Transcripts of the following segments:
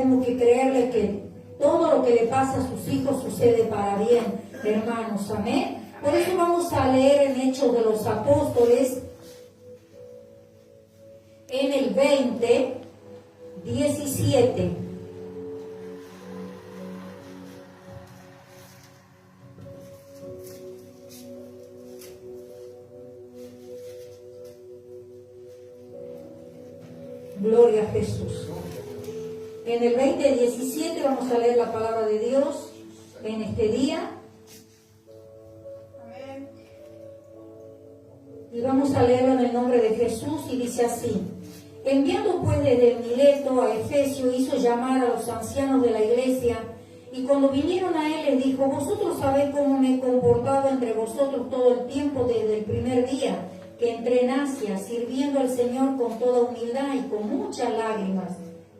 Tenemos que creerle que todo lo que le pasa a sus hijos sucede para bien, hermanos, amén. Por eso vamos a leer en Hechos de los Apóstoles, en el 20, 17. Gloria a Jesús. En el 20:17 vamos a leer la palabra de Dios en este día. Amén. Y vamos a leerlo en el nombre de Jesús y dice así: enviando pues desde Mileto a Efesio, hizo llamar a los ancianos de la iglesia, y cuando vinieron a él les dijo: vosotros sabéis cómo me he comportado entre vosotros todo el tiempo desde el primer día que entré en Asia, sirviendo al Señor con toda humildad y con muchas lágrimas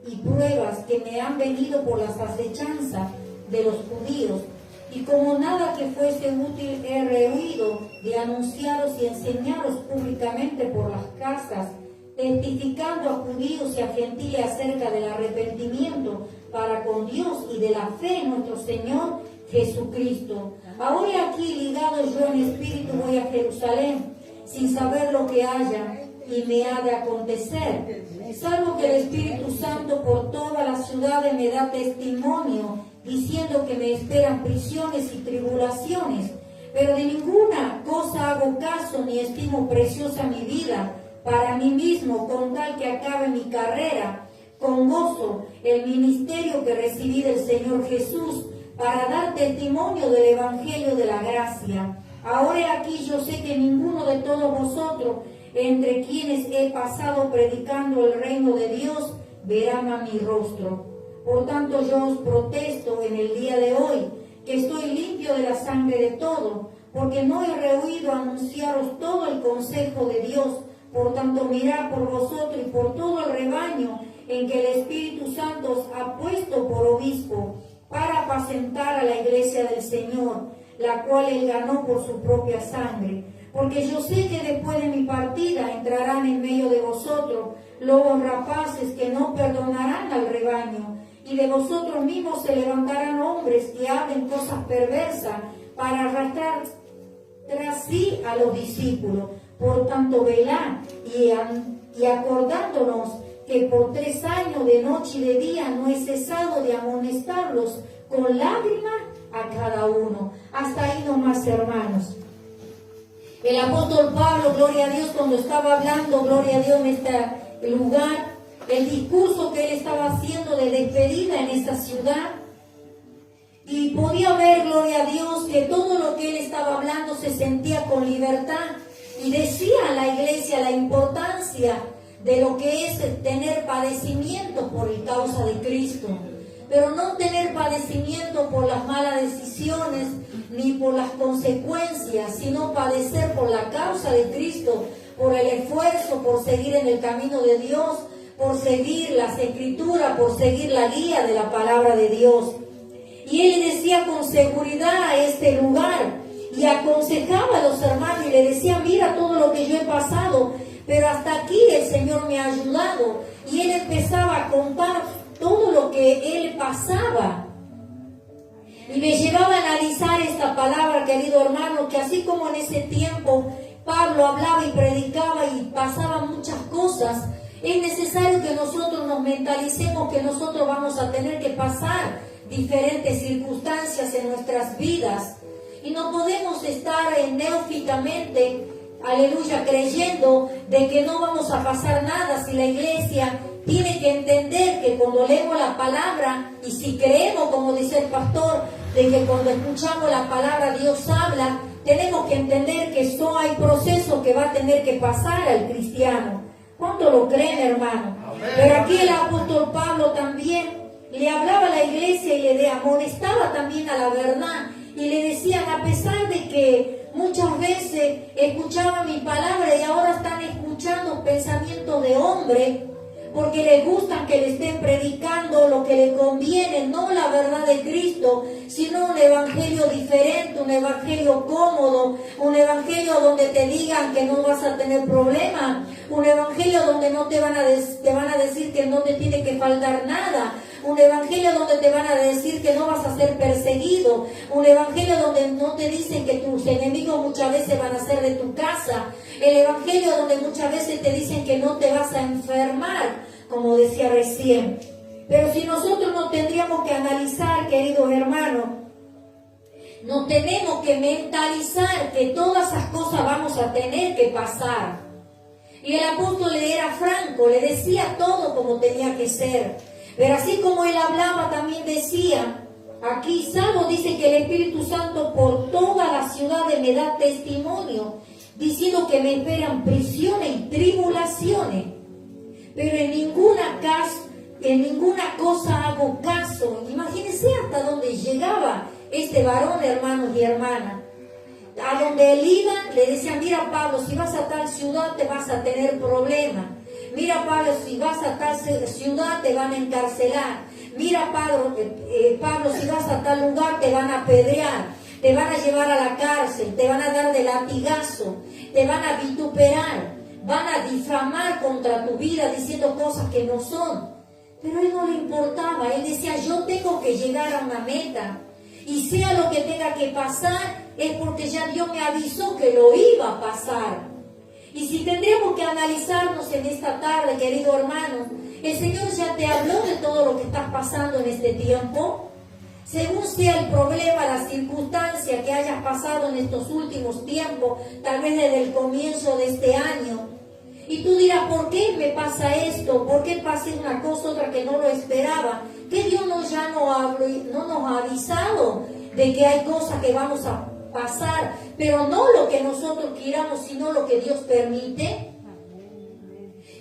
y pruebas que me han venido por las acechanzas de los judíos, y como nada que fuese útil he rehuido de anunciaros y enseñaros públicamente por las casas, testificando a judíos y a gentiles acerca del arrepentimiento para con Dios y de la fe en nuestro Señor Jesucristo. Ahora aquí ligado yo en espíritu voy a Jerusalén, sin saber lo que haya y me ha de acontecer, salvo que el Espíritu Santo por todas las ciudades me da testimonio, diciendo que me esperan prisiones y tribulaciones. Pero de ninguna cosa hago caso, ni estimo preciosa mi vida para mí mismo, con tal que acabe mi carrera con gozo, el ministerio que recibí del Señor Jesús, para dar testimonio del Evangelio de la gracia. Ahora aquí yo sé que ninguno de todos vosotros, entre quienes he pasado predicando el reino de Dios, verán a mi rostro. Por tanto yo os protesto en el día de hoy, que estoy limpio de la sangre de todo, porque no he rehuido anunciaros todo el consejo de Dios. Por tanto mirad por vosotros y por todo el rebaño en que el Espíritu Santo os ha puesto por obispo, para apacentar a la iglesia del Señor, la cual él ganó por su propia sangre. Porque yo sé que después de mi partida entrarán en medio de vosotros lobos rapaces que no perdonarán al rebaño, y de vosotros mismos se levantarán hombres que hablen cosas perversas para arrastrar tras sí a los discípulos. Por tanto, velad y acordándonos que por 3 años de noche y de día no he cesado de amonestarlos con lágrimas a cada uno. Hasta ahí nomás, hermanos. El apóstol Pablo, gloria a Dios, cuando estaba hablando, gloria a Dios, en este lugar, el discurso que él estaba haciendo de despedida en esta ciudad, y podía ver, gloria a Dios, que todo lo que él estaba hablando se sentía con libertad, y decía a la iglesia la importancia de lo que es tener padecimiento por causa de Cristo. Pero no tener padecimiento por las malas decisiones ni por las consecuencias, sino padecer por la causa de Cristo, por el esfuerzo, por seguir en el camino de Dios, por seguir las Escrituras, por seguir la guía de la palabra de Dios. Y él decía con seguridad a este lugar y aconsejaba a los hermanos y le decía: mira todo lo que yo he pasado, pero hasta aquí el Señor me ha ayudado. Y él empezaba a contar todo lo que él pasaba. Y me llevaba a analizar esta palabra, querido hermano, que así como en ese tiempo Pablo hablaba y predicaba y pasaba muchas cosas, es necesario que nosotros nos mentalicemos que nosotros vamos a tener que pasar diferentes circunstancias en nuestras vidas. Y no podemos estar neófitamente, aleluya, creyendo de que no vamos a pasar nada. Si la iglesia tiene que entender que cuando leemos la palabra, y si creemos, como dice el pastor, de que cuando escuchamos la palabra Dios habla, tenemos que entender que esto hay procesos que va a tener que pasar al cristiano. ¿Cuánto lo creen, hermano? Amén. Pero aquí el apóstol Pablo también le hablaba a la iglesia y le amonestaba también a la verdad, y le decían: a pesar de que muchas veces escuchaban mi palabra y ahora están escuchando pensamientos de hombre, porque les gustan que le estén predicando lo que le conviene, no la verdad de Cristo, sino un evangelio diferente, un evangelio cómodo, un evangelio donde te digan que no vas a tener problemas, un evangelio donde no te van a decir que no te tiene que faltar nada, un evangelio donde te van a decir que no vas a ser perseguido, un evangelio donde no te dicen que tus enemigos muchas veces van a ser de tu casa, el evangelio donde muchas veces te dicen que no te vas a enfermar, como decía recién. Pero si nosotros no tendríamos que analizar, queridos hermanos, nos tenemos que mentalizar que todas esas cosas vamos a tener que pasar. Y el apóstol le era franco, le decía todo como tenía que ser. Pero así como él hablaba, también decía, aquí Salmo dice que el Espíritu Santo por toda la ciudad me da testimonio, diciendo que me esperan prisiones y tribulaciones. Pero en ninguna cosa hago caso. Imagínense hasta dónde llegaba este varón, hermanos y hermanas. A donde él iba, le decían, mira Pablo, si vas a tal ciudad te vas a tener problemas. Mira Pablo, si vas a tal ciudad te van a encarcelar. Mira Pablo, si vas a tal lugar te van a apedrear, te van a llevar a la cárcel, te van a dar de latigazo, te van a vituperar, van a difamar contra tu vida diciendo cosas que no son. Pero a él no le importaba, él decía, yo tengo que llegar a una meta. Y sea lo que tenga que pasar, es porque ya Dios me avisó que lo iba a pasar. Y si tendríamos que analizarnos en esta tarde, querido hermano, el Señor ya te habló de todo lo que estás pasando en este tiempo. Según sea el problema, la circunstancia que hayas pasado en estos últimos tiempos, tal vez desde el comienzo de este año, y tú dirás, ¿por qué me pasa esto? ¿Por qué pasé una cosa, otra que no lo esperaba? ¿Que Dios no nos ha avisado de que hay cosas que vamos a pasar, pero no lo que nosotros queramos, sino lo que Dios permite?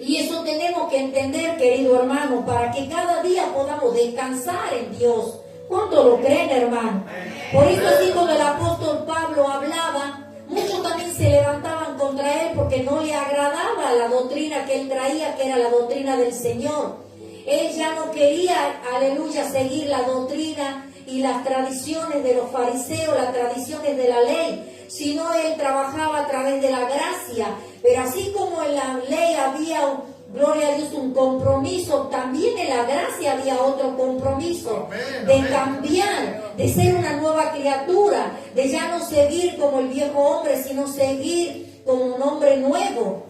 Y eso tenemos que entender, querido hermano, para que cada día podamos descansar en Dios. ¿Cuánto lo creen, hermano? Por eso así cuando el apóstol Pablo hablaba, muchos también se levantaban contra él porque no le agradaba la doctrina que él traía, que era la doctrina del Señor. Él ya no quería, aleluya, seguir la doctrina y las tradiciones de los fariseos, las tradiciones de la ley, sino él trabajaba a través de la gracia. Pero así como en la ley había, gloria a Dios, un compromiso, también en la gracia había otro compromiso, de cambiar, de ser una nueva criatura, de ya no seguir como el viejo hombre, sino seguir como un hombre nuevo.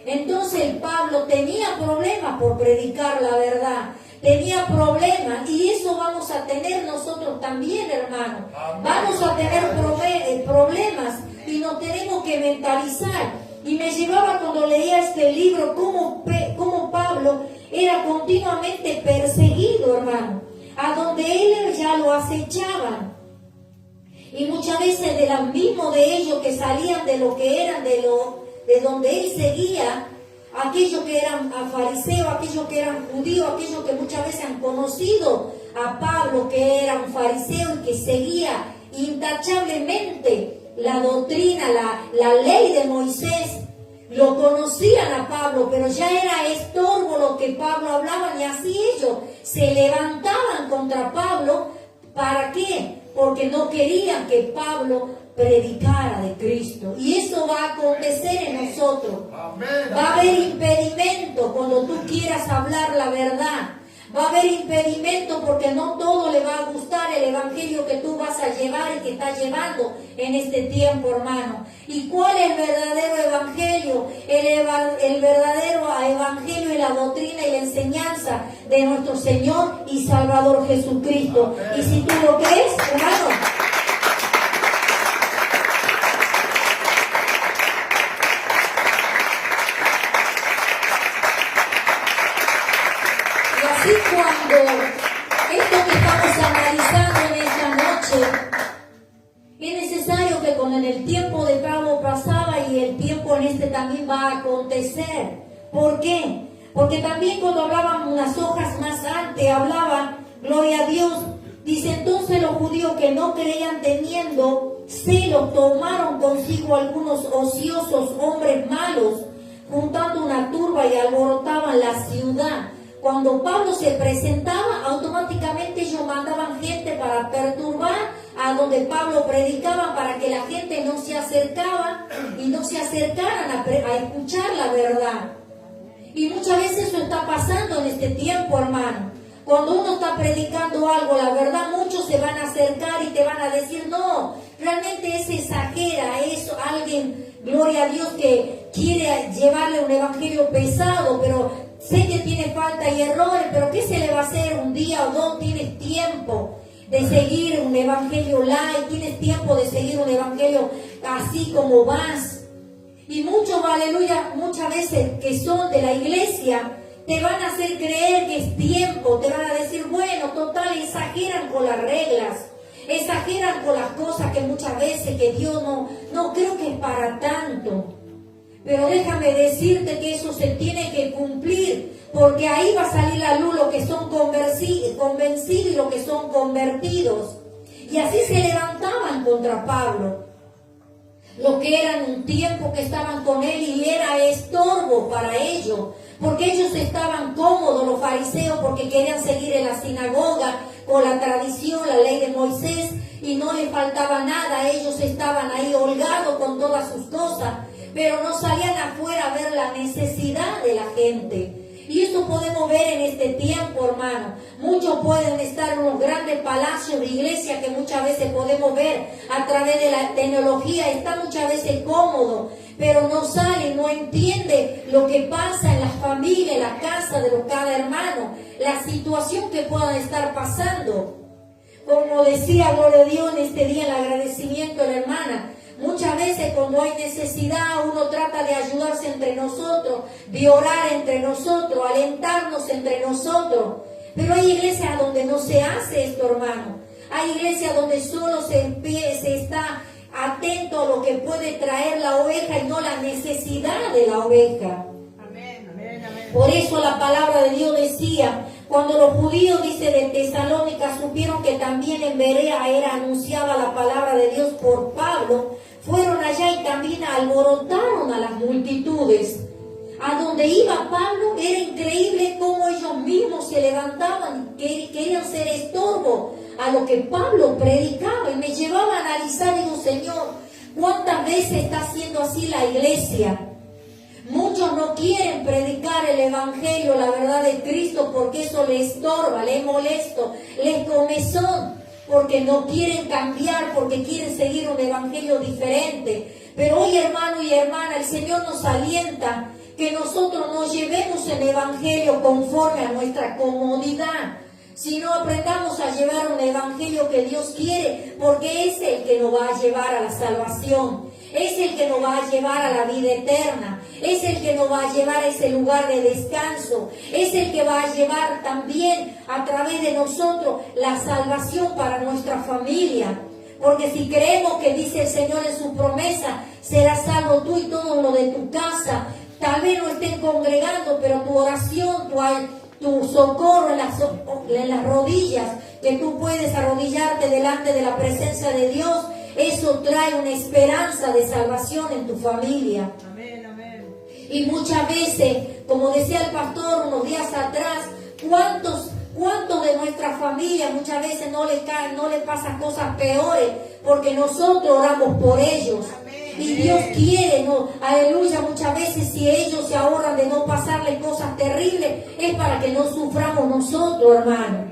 Entonces el Pablo tenía problemas por predicar la verdad, tenía problemas, y eso vamos a tener nosotros también, hermano. Vamos a tener problemas y nos tenemos que mentalizar. Y me llevaba cuando leía este libro cómo Pablo era continuamente perseguido, hermano, a donde él ya lo acechaban. Y muchas veces de los mismos de ellos que salían de lo que eran, de donde él seguía, aquellos que eran fariseos, aquellos que eran judíos, aquellos que muchas veces han conocido a Pablo, que era un fariseo y que seguía intachablemente la doctrina, la ley de Moisés, lo conocían a Pablo, pero ya era estorbo lo que Pablo hablaba, y así ellos se levantaban contra Pablo. ¿Para qué? Porque no querían que Pablo predicara de Cristo. Y eso va a acontecer en nosotros. Va a haber impedimento cuando tú quieras hablar la verdad. Va a haber impedimento porque no todo le va a gustar el evangelio que tú vas a llevar y que estás llevando en este tiempo, hermano. ¿Y cuál es el verdadero evangelio? El verdadero evangelio es la doctrina y la enseñanza de nuestro Señor y Salvador Jesucristo. Y si tú lo crees, hermano, cuando esto que estamos analizando en esta noche, es necesario que con el tiempo de Pablo pasaba y el tiempo en este también va a acontecer. ¿Por qué? Porque también cuando hablaban unas hojas más antes, hablaba, gloria a Dios, dice, entonces los judíos que no creían teniendo celos, tomaron consigo algunos ociosos hombres malos, juntando una turba y alborotaban la ciudad. Cuando Pablo se presentaba, automáticamente ellos mandaban gente para perturbar a donde Pablo predicaba, para que la gente no se acercaba y no se acercaran a escuchar la verdad. Y muchas veces eso está pasando en este tiempo, hermano. Cuando uno está predicando algo, la verdad, muchos se van a acercar y te van a decir, no, realmente ese exagera, es alguien, gloria a Dios, que quiere llevarle un evangelio pesado, pero sé que tiene falta y errores, pero ¿qué se le va a hacer? Un día o dos tienes tiempo de seguir un evangelio light, tienes tiempo de seguir un evangelio así como vas. Y muchos, aleluya, muchas veces que son de la iglesia, te van a hacer creer que es tiempo, te van a decir, bueno, total, exageran con las reglas, exageran con las cosas que muchas veces que Dios no creo que es para tanto. Pero déjame decirte que eso se tiene que cumplir, porque ahí va a salir la luz los que son convencidos y los que son convertidos. Y así se levantaban contra Pablo. Los que eran un tiempo que estaban con él y era estorbo para ellos, porque ellos estaban cómodos, los fariseos, porque querían seguir en la sinagoga con la tradición, la ley de Moisés, y no les faltaba nada. Ellos estaban ahí holgados con todas sus cosas, pero no salían afuera a ver la necesidad de la gente. Y eso podemos ver en este tiempo, hermano. Muchos pueden estar en unos grandes palacios de iglesia que muchas veces podemos ver a través de la tecnología. Está muchas veces cómodo, pero no sale, no entiende lo que pasa en las familias, en la casa de cada hermano, la situación que puedan estar pasando. Como decía, gloria a Dios, en este día el agradecimiento de la hermana. Muchas veces cuando hay necesidad uno trata de ayudarse entre nosotros, de orar entre nosotros, alentarnos entre nosotros. Pero hay iglesias donde no se hace esto, hermano. Hay iglesias donde solo se está atento a lo que puede traer la oveja y no la necesidad de la oveja. Amén, amén, amén. Por eso la palabra de Dios decía, cuando los judíos, dice, de Tesalónica supieron que también en Berea era anunciada la palabra de Dios por Pablo, fueron allá y también alborotaron a las multitudes. A donde iba Pablo era increíble cómo ellos mismos se levantaban y querían ser estorbo a lo que Pablo predicaba. Y me llevaba a analizar y digo, Señor, ¿cuántas veces está haciendo así la iglesia? Muchos no quieren predicar el evangelio, la verdad de Cristo, porque eso les estorba, les molesto, les comezón, porque no quieren cambiar, porque quieren seguir un evangelio diferente. Pero hoy, hermano y hermana, el Señor nos alienta que nosotros no llevemos el evangelio conforme a nuestra comodidad, sino aprendamos a llevar un evangelio que Dios quiere, porque es el que nos va a llevar a la salvación, es el que nos va a llevar a la vida eterna, es el que nos va a llevar a ese lugar de descanso, es el que va a llevar también a través de nosotros la salvación para nuestra familia. Porque si creemos que dice el Señor en su promesa, serás salvo tú y todo lo de tu casa. Tal vez no estén congregando, pero tu oración, tu socorro en las rodillas, que tú puedes arrodillarte delante de la presencia de Dios, eso trae una esperanza de salvación en tu familia. Amén, amén. Y muchas veces, como decía el pastor unos días atrás, ¿cuántos de nuestra familia muchas veces no le pasan cosas peores? Porque nosotros oramos por ellos. Y Dios quiere, ¿no? Aleluya, muchas veces si ellos se ahorran de no pasarle cosas terribles, es para que no suframos nosotros, hermano.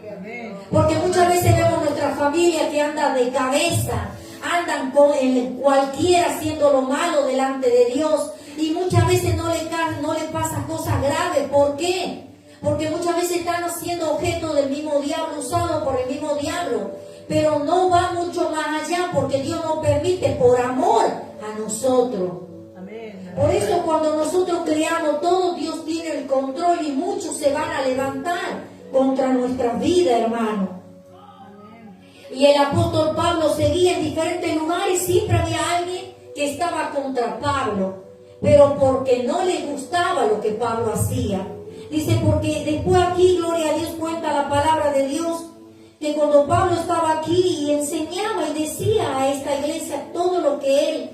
Porque muchas veces vemos nuestra familia que anda de cabeza, andan en cualquiera haciendo lo malo delante de Dios, y muchas veces no le pasan cosas graves. ¿Por qué? Porque muchas veces están siendo objeto del mismo diablo, usado por el mismo diablo, pero no va mucho más allá, porque Dios nos permite por amor a nosotros. Amén. Por eso cuando nosotros creamos todo, Dios tiene el control, y muchos se van a levantar contra nuestra vida, hermano. Y el apóstol Pablo seguía en diferentes lugares, siempre había alguien que estaba contra Pablo, pero porque no le gustaba lo que Pablo hacía. Dice, porque después aquí, gloria a Dios, cuenta la palabra de Dios, que cuando Pablo estaba aquí y enseñaba y decía a esta iglesia todo lo que él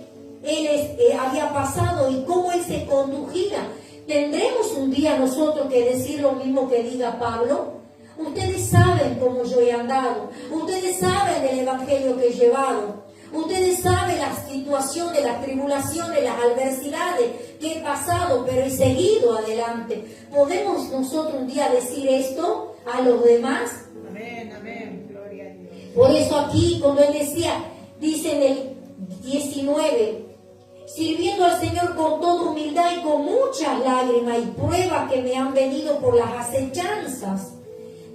había pasado y cómo él se condujía, ¿tendremos un día nosotros que decir lo mismo que diga Pablo? Ustedes saben cómo yo he andado, ustedes saben el evangelio que he llevado, ustedes saben la situación de las tribulaciones, las adversidades que he pasado, pero he seguido adelante. ¿Podemos nosotros un día decir esto? a los demás. Amén, amén. Gloria a Dios. Por eso aquí, cuando él decía, dice en el 19, sirviendo al Señor con toda humildad y con muchas lágrimas y pruebas que me han venido por las acechanzas.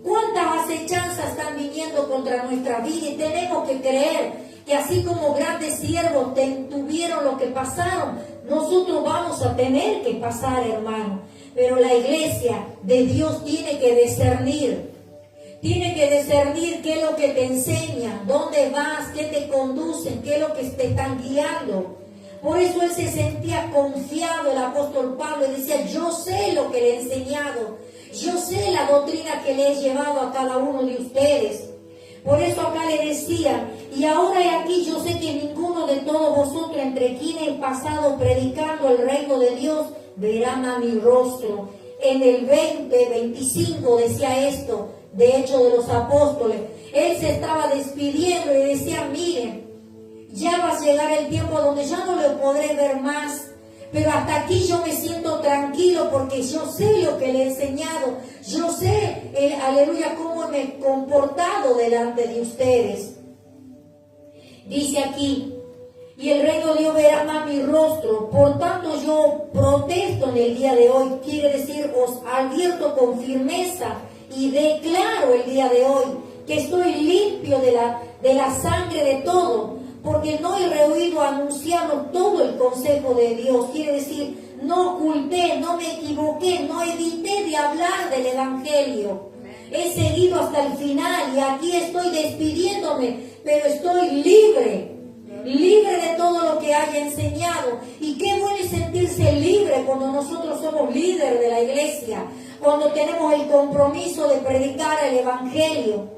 ¿Cuántas acechanzas están viniendo contra nuestra vida? Y tenemos que creer que así como grandes siervos tuvieron lo que pasaron, nosotros vamos a tener que pasar, hermano. Pero la iglesia de Dios tiene que discernir. Tiene que discernir qué es lo que te enseñan, dónde vas, qué te conducen, qué es lo que te están guiando. Por eso él se sentía confiado, el apóstol Pablo, y decía, yo sé lo que le he enseñado, yo sé la doctrina que le he llevado a cada uno de ustedes. Por eso acá le decía, y ahora he aquí, yo sé que ninguno de todos vosotros, entre quienes he pasado predicando el reino de Dios, verán a mi rostro. En el 25 decía esto, de Hechos de los Apóstoles. Él se estaba despidiendo y decía, miren, ya va a llegar el tiempo donde ya no lo podré ver más, pero hasta aquí yo me siento tranquilo porque yo sé lo que le he enseñado, yo sé, aleluya, cómo me he comportado delante de ustedes. Dice aquí, y el rey de Dios verá más mi rostro, por tanto yo protesto en el día de hoy, quiere decir, os advierto con firmeza y declaro el día de hoy que estoy limpio de la sangre de todo, porque no he rehuido anunciarlo todo el consejo de Dios. Quiere decir, no oculté, no me equivoqué, no evité de hablar del Evangelio. He seguido hasta el final y aquí estoy despidiéndome, pero estoy libre de todo lo que haya enseñado. Y qué bueno es sentirse libre cuando nosotros somos líderes de la iglesia, cuando tenemos el compromiso de predicar el Evangelio.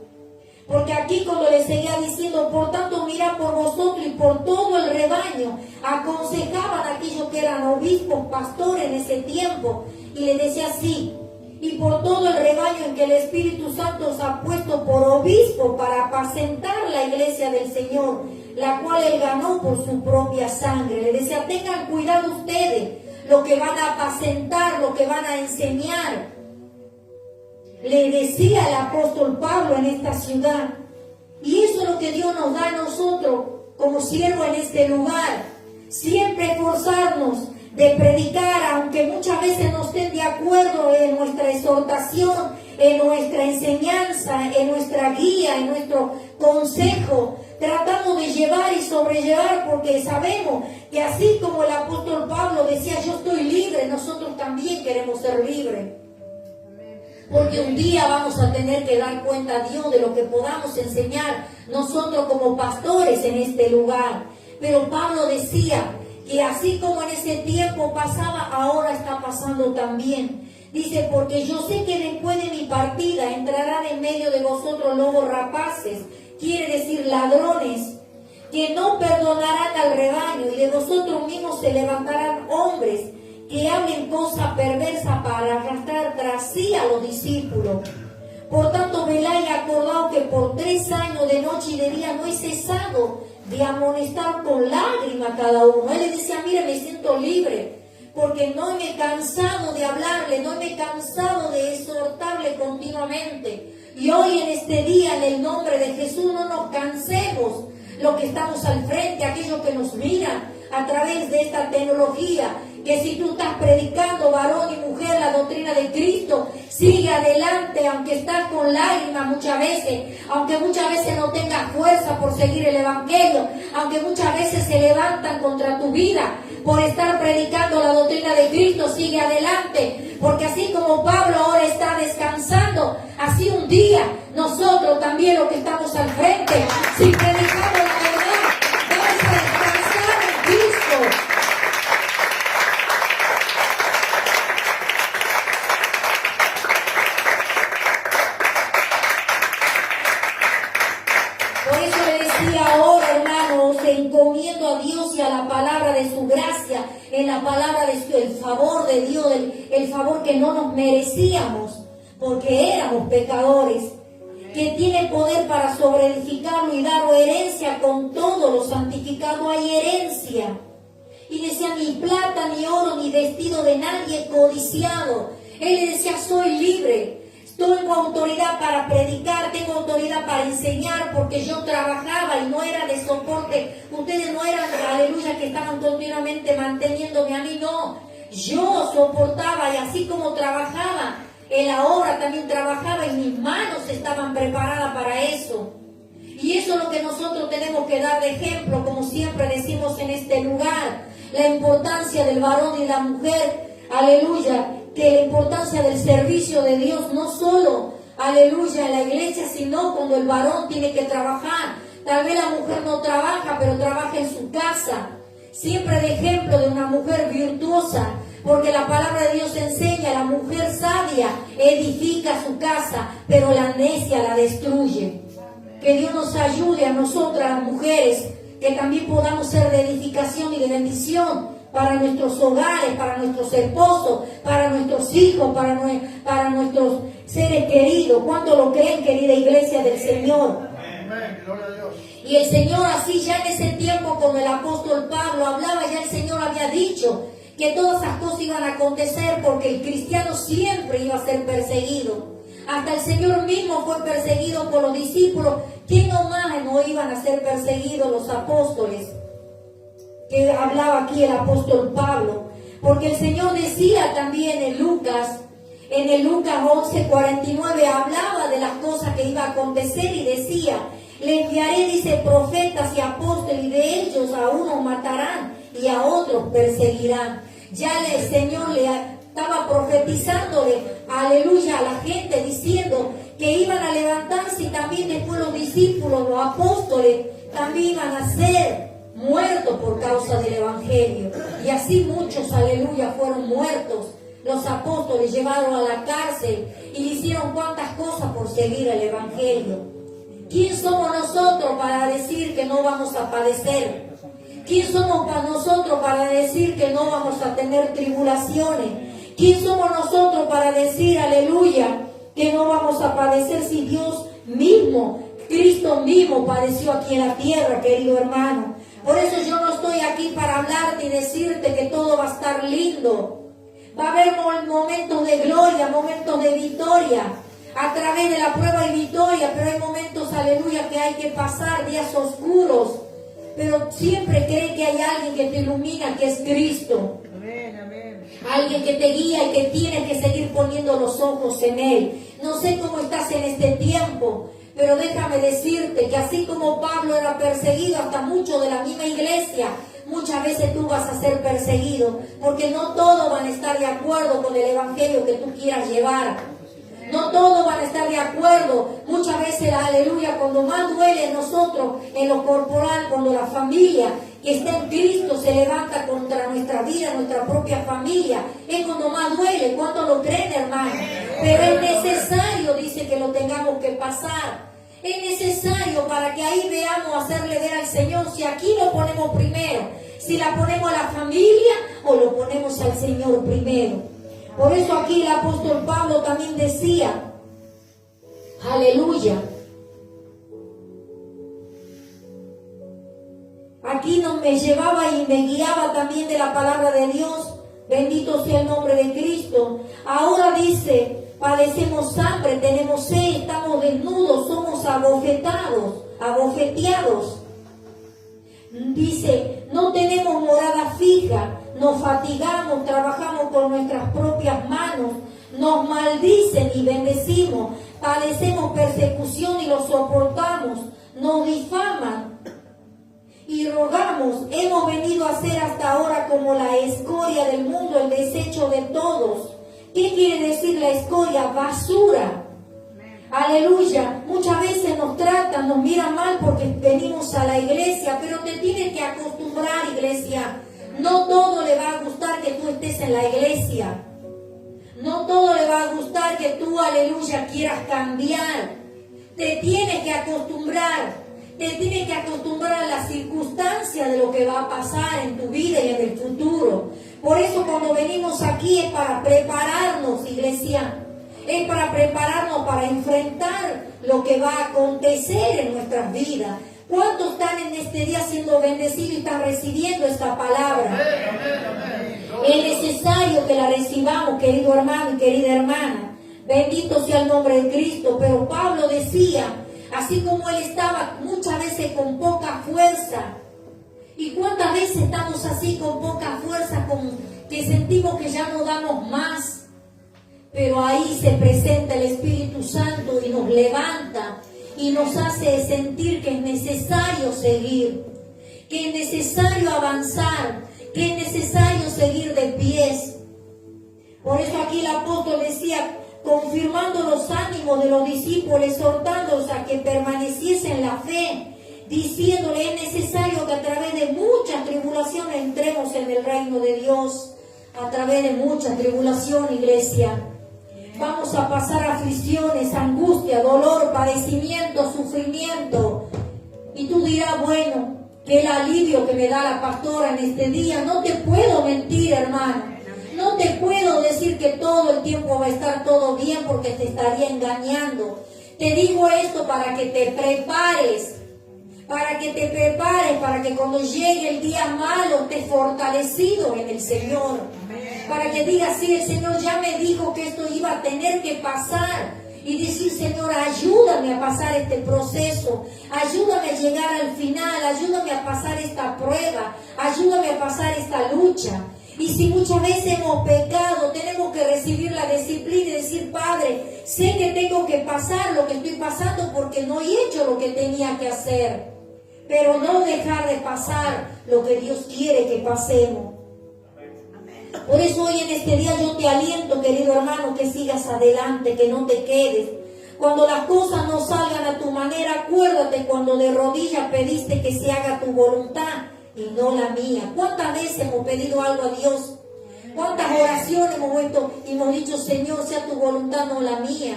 Porque aquí cuando le seguía diciendo, por tanto mirad por vosotros y por todo el rebaño, aconsejaban a aquellos que eran obispos, pastores en ese tiempo, y le decía así, y por todo el rebaño en que el Espíritu Santo os ha puesto por obispo para apacentar la iglesia del Señor, la cual él ganó por su propia sangre. Le decía, tengan cuidado ustedes, lo que van a apacentar, lo que van a enseñar. Le decía el apóstol Pablo en esta ciudad. Y eso es lo que Dios nos da a nosotros como siervos en este lugar. Siempre esforzarnos de predicar, aunque muchas veces no estén de acuerdo en nuestra exhortación, en nuestra enseñanza, en nuestra guía, en nuestro consejo. Tratamos de llevar y sobrellevar porque sabemos que así como el apóstol Pablo decía, yo estoy libre, nosotros también queremos ser libres. Porque un día vamos a tener que dar cuenta a Dios de lo que podamos enseñar nosotros como pastores en este lugar. Pero Pablo decía que así como en ese tiempo pasaba, ahora está pasando también. Dice, porque yo sé que después de mi partida entrarán en medio de vosotros lobos rapaces, quiere decir ladrones, que no perdonarán al rebaño, y de vosotros mismos se levantarán hombres que hablen cosa perversa para arrastrar tras sí a los discípulos. Por tanto, velad y acordaos que por 3 años de noche y de día no he cesado de amonestar con lágrimas a cada uno. Él le decía, mire, me siento libre, porque no me he cansado de hablarle, no me he cansado de exhortarle continuamente. Y hoy en este día, en el nombre de Jesús, no nos cansemos, los que estamos al frente, aquellos que nos miran a través de esta tecnología, que si tú estás predicando, varón y mujer, la doctrina de Cristo, sigue adelante, aunque estás con lágrimas muchas veces, aunque muchas veces no tengas fuerza por seguir el Evangelio, aunque muchas veces se levantan contra tu vida por estar predicando la doctrina de Cristo, sigue adelante, porque así como Pablo ahora está descansando, así un día nosotros también los que estamos al frente, si predicamos la verdad, vamos a descansar en Cristo. Ahora, hermanos, encomiendo a Dios y a la palabra de su gracia, en la palabra del favor de Dios, el favor que no nos merecíamos, porque éramos pecadores, que tiene poder para sobreedificarlo y darlo herencia con todos los santificados. Hay herencia. Y decía, ni plata, ni oro, ni vestido de nadie codiciado. Él le decía, soy libre. Tengo autoridad para predicar, tengo autoridad para enseñar, porque yo trabajaba y no era de soporte. Ustedes no eran, aleluya, que estaban continuamente manteniéndome a mí, no. Yo soportaba y así como trabajaba, en la obra también trabajaba y mis manos estaban preparadas para eso. Y eso es lo que nosotros tenemos que dar de ejemplo, como siempre decimos en este lugar. La importancia del varón y la mujer, aleluya, que la importancia del servicio de Dios, no solo, aleluya, en la iglesia, sino cuando el varón tiene que trabajar. Tal vez la mujer no trabaja, pero trabaja en su casa. Siempre de ejemplo de una mujer virtuosa, porque la palabra de Dios enseña, la mujer sabia edifica su casa, pero la necia la destruye. Que Dios nos ayude a nosotras, las mujeres, que también podamos ser de edificación y de bendición para nuestros hogares, para nuestros esposos, para nuestros hijos, para nuestros seres queridos. ¿Cuánto lo creen, querida iglesia del Señor? Amén, gloria a Dios. Y el Señor así ya en ese tiempo, cuando el apóstol Pablo hablaba, ya el Señor había dicho que todas esas cosas iban a acontecer, porque el cristiano siempre iba a ser perseguido. Hasta el Señor mismo fue perseguido por los discípulos. ¿Quién nomás no iban a ser perseguidos los apóstoles? Que hablaba aquí el apóstol Pablo. Porque el Señor decía también en el Lucas 11:49, hablaba de las cosas que iba a acontecer y decía: le enviaré, dice, profetas y apóstoles, y de ellos a unos matarán y a otros perseguirán. Ya el Señor le estaba profetizándole, aleluya, a la gente, diciendo que iban a levantarse, y también después los discípulos, los apóstoles, también iban a ser muertos por causa del Evangelio. Y así muchos, aleluya, fueron muertos. Los apóstoles llevaron a la cárcel y le hicieron cuantas cosas por seguir el Evangelio. ¿Quién somos nosotros para decir que no vamos a padecer? ¿Quién somos para nosotros para decir que no vamos a tener tribulaciones? ¿Quién somos nosotros para decir, aleluya, que no vamos a padecer si Dios mismo, Cristo mismo padeció aquí en la tierra, querido hermano? Por eso yo no estoy aquí para hablarte y decirte que todo va a estar lindo. Va a haber momentos de gloria, momentos de victoria, a través de la prueba y victoria, pero hay momentos, aleluya, que hay que pasar, días oscuros. Pero siempre cree que hay alguien que te ilumina, que es Cristo. Amén, amén. Alguien que te guía y que tienes que seguir poniendo los ojos en Él. No sé cómo estás en este tiempo, pero déjame decirte que así como Pablo era perseguido, hasta muchos de la misma iglesia, muchas veces tú vas a ser perseguido, porque no todos van a estar de acuerdo con el evangelio que tú quieras llevar. No todos van a estar de acuerdo. Muchas veces, aleluya, cuando más duele en nosotros, en lo corporal, cuando la familia que está en Cristo se levanta contra nuestra vida, nuestra propia familia, es cuando más duele. ¿Cuánto lo creen, hermano? Pero es necesario, dice, que lo tengamos que pasar. Es necesario para que ahí veamos hacerle ver al Señor si aquí lo ponemos primero, si la ponemos a la familia o lo ponemos al Señor primero. Por eso aquí el apóstol Pablo también decía, aleluya, aquí me llevaba y me guiaba también de la palabra de Dios, bendito sea el nombre de Cristo. Ahora dice, padecemos hambre, tenemos sed, estamos desnudos, somos abofeteados. Dice, no tenemos morada fija, nos fatigamos, trabajamos con nuestras propias manos, nos maldicen y bendecimos, padecemos persecución y lo soportamos, nos difaman y rogamos. Hemos venido a ser hasta ahora como la escoria del mundo, el desecho de todos. ¿Qué quiere decir la escoria? Basura. Aleluya. Muchas veces nos tratan, nos miran mal porque venimos a la iglesia, pero te tienes que acostumbrar, iglesia. No todo le va a gustar que tú estés en la iglesia. No todo le va a gustar que tú, aleluya, quieras cambiar. Te tienes que acostumbrar. Te tienes que acostumbrar a las circunstancias de lo que va a pasar en tu vida y en el futuro. Por eso cuando venimos aquí es para prepararnos, iglesia. Es para prepararnos para enfrentar lo que va a acontecer en nuestras vidas. ¿Cuántos están en este día siendo bendecidos y están recibiendo esta palabra? Es necesario que la recibamos, querido hermano y querida hermana. Bendito sea el nombre de Cristo. Pero Pablo decía, así como él estaba muchas veces con poca fuerza. ¿Y cuántas veces estamos así con poca fuerza, que sentimos que ya no damos más? Pero ahí se presenta el Espíritu Santo y nos levanta y nos hace sentir que es necesario seguir, que es necesario avanzar, que es necesario seguir de pies. Por eso aquí el apóstol decía, confirmando los ánimos de los discípulos, exhortándolos a que permaneciesen en la fe, diciéndole, es necesario que a través de muchas tribulaciones entremos en el reino de Dios. A través de mucha tribulación, iglesia. Vamos a pasar aflicciones, angustia, dolor, padecimiento, sufrimiento. Y tú dirás, bueno, que el alivio que me da la pastora en este día, no te puedo mentir, hermano. No te puedo decir que todo el tiempo va a estar todo bien, porque te estaría engañando. Te digo esto para que te prepares, para que cuando llegue el día malo estés fortalecido en el Señor. Para que digas, sí, el Señor ya me dijo que esto iba a tener que pasar. Y decir, Señor, ayúdame a pasar este proceso, ayúdame a llegar al final, ayúdame a pasar esta prueba, ayúdame a pasar esta lucha. Y si muchas veces hemos pecado, tenemos que recibir la disciplina y decir, Padre, sé que tengo que pasar lo que estoy pasando porque no he hecho lo que tenía que hacer. Pero no dejar de pasar lo que Dios quiere que pasemos. Por eso hoy en este día yo te aliento, querido hermano, que sigas adelante, que no te quedes. Cuando las cosas no salgan a tu manera, acuérdate cuando de rodillas pediste que se haga tu voluntad y no la mía. ¿Cuántas veces hemos pedido algo a Dios? ¿Cuántas oraciones hemos vuelto y hemos dicho, Señor, sea tu voluntad, no la mía?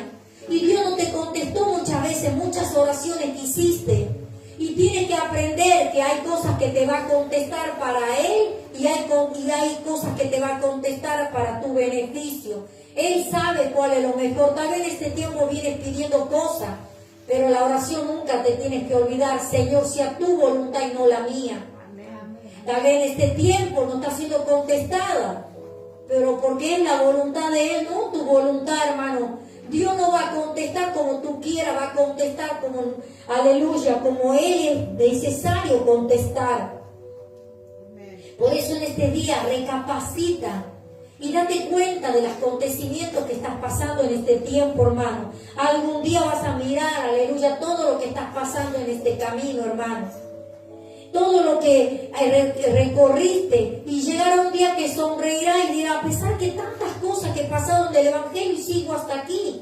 Y Dios no te contestó muchas veces, muchas oraciones que hiciste. Y tienes que aprender que hay cosas que te va a contestar para Él y hay cosas que te va a contestar para tu beneficio. Él sabe cuál es lo mejor. Tal vez en este tiempo vienes pidiendo cosas, pero la oración nunca te tienes que olvidar. Señor, sea tu voluntad y no la mía. Tal vez en este tiempo no está siendo contestada, pero porque es la voluntad de Él, no tu voluntad, hermano. Dios no va a contestar como tú quieras, va a contestar como, aleluya, como Él es necesario contestar. Por eso en este día recapacita y date cuenta de los acontecimientos que estás pasando en este tiempo, hermano. Algún día vas a mirar, aleluya, todo lo que estás pasando en este camino, hermano. Todo lo que recorriste, y llegará un día que sonreirá y dirá, a pesar que tantas cosas que pasaron del Evangelio y sigo hasta aquí.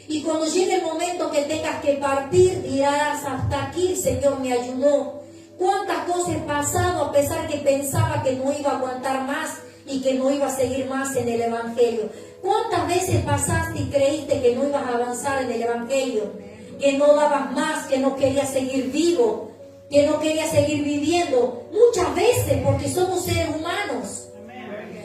Y cuando llegue el momento que tengas que partir, dirás, hasta aquí el Señor me ayudó. Cuántas cosas he pasado a pesar que pensaba que no iba a aguantar más y que no iba a seguir más en el Evangelio. Cuántas veces pasaste y creíste que no ibas a avanzar en el Evangelio, que no dabas más, que no querías seguir vivo, que no quería seguir viviendo, muchas veces porque somos seres humanos.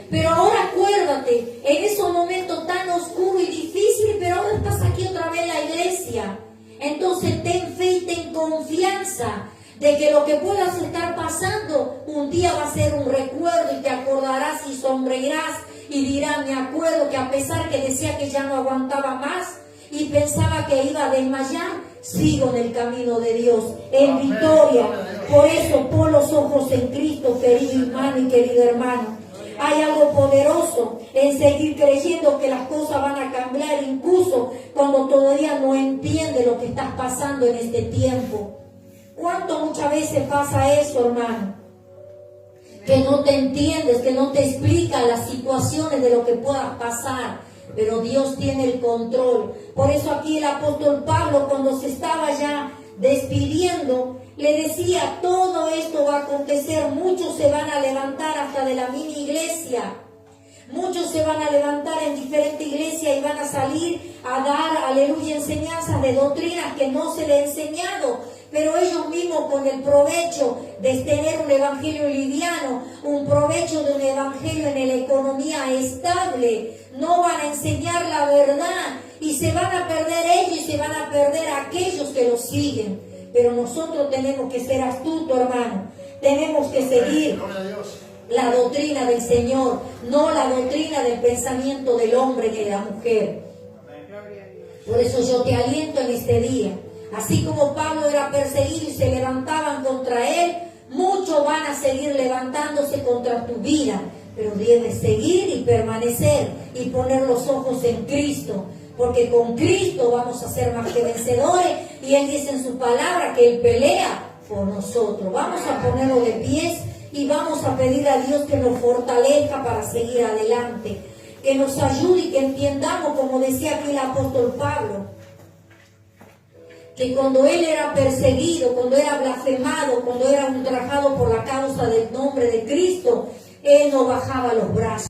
Pero ahora acuérdate, en esos momentos tan oscuros y difíciles, pero ahora estás aquí otra vez en la iglesia. Entonces ten fe y ten confianza de que lo que puedas estar pasando un día va a ser un recuerdo y te acordarás y sonreirás y dirás, me acuerdo que a pesar que decía que ya no aguantaba más y pensaba que iba a desmayar, sigo en el camino de Dios, en victoria. Por eso pon los ojos en Cristo, querido hermano y querido hermano. Hay algo poderoso en seguir creyendo que las cosas van a cambiar, incluso cuando todavía no entiendes lo que estás pasando en este tiempo. ¿Cuánto muchas veces pasa eso, hermano? Que no te entiendes, que no te explican las situaciones de lo que pueda pasar. Pero Dios tiene el control. Por eso aquí el apóstol Pablo, cuando se estaba ya despidiendo, le decía, todo esto va a acontecer, muchos se van a levantar hasta de la mini iglesia. Muchos se van a levantar en diferentes iglesias y van a salir a dar, aleluya, enseñanzas de doctrinas que no se les ha enseñado. Pero ellos mismos con el provecho de tener un evangelio liviano, un provecho de un evangelio en la economía estable, no van a enseñar la verdad y se van a perder ellos y se van a perder aquellos que los siguen. Pero nosotros tenemos que ser astutos, hermano. Tenemos que seguir la doctrina del Señor, no la doctrina del pensamiento del hombre ni de la mujer. Por eso yo te aliento en este día. Así como Pablo era perseguido y se levantaban contra él, muchos van a seguir levantándose contra tu vida. Pero debes seguir y permanecer y poner los ojos en Cristo. Porque con Cristo vamos a ser más que vencedores. Y Él dice en su palabra que Él pelea por nosotros. Vamos a ponerlo de pies y vamos a pedir a Dios que nos fortalezca para seguir adelante. Que nos ayude y que entiendamos, como decía aquí el apóstol Pablo, que cuando él era perseguido, cuando era blasfemado, cuando era ultrajado por la causa del nombre de Cristo, él no bajaba los brazos.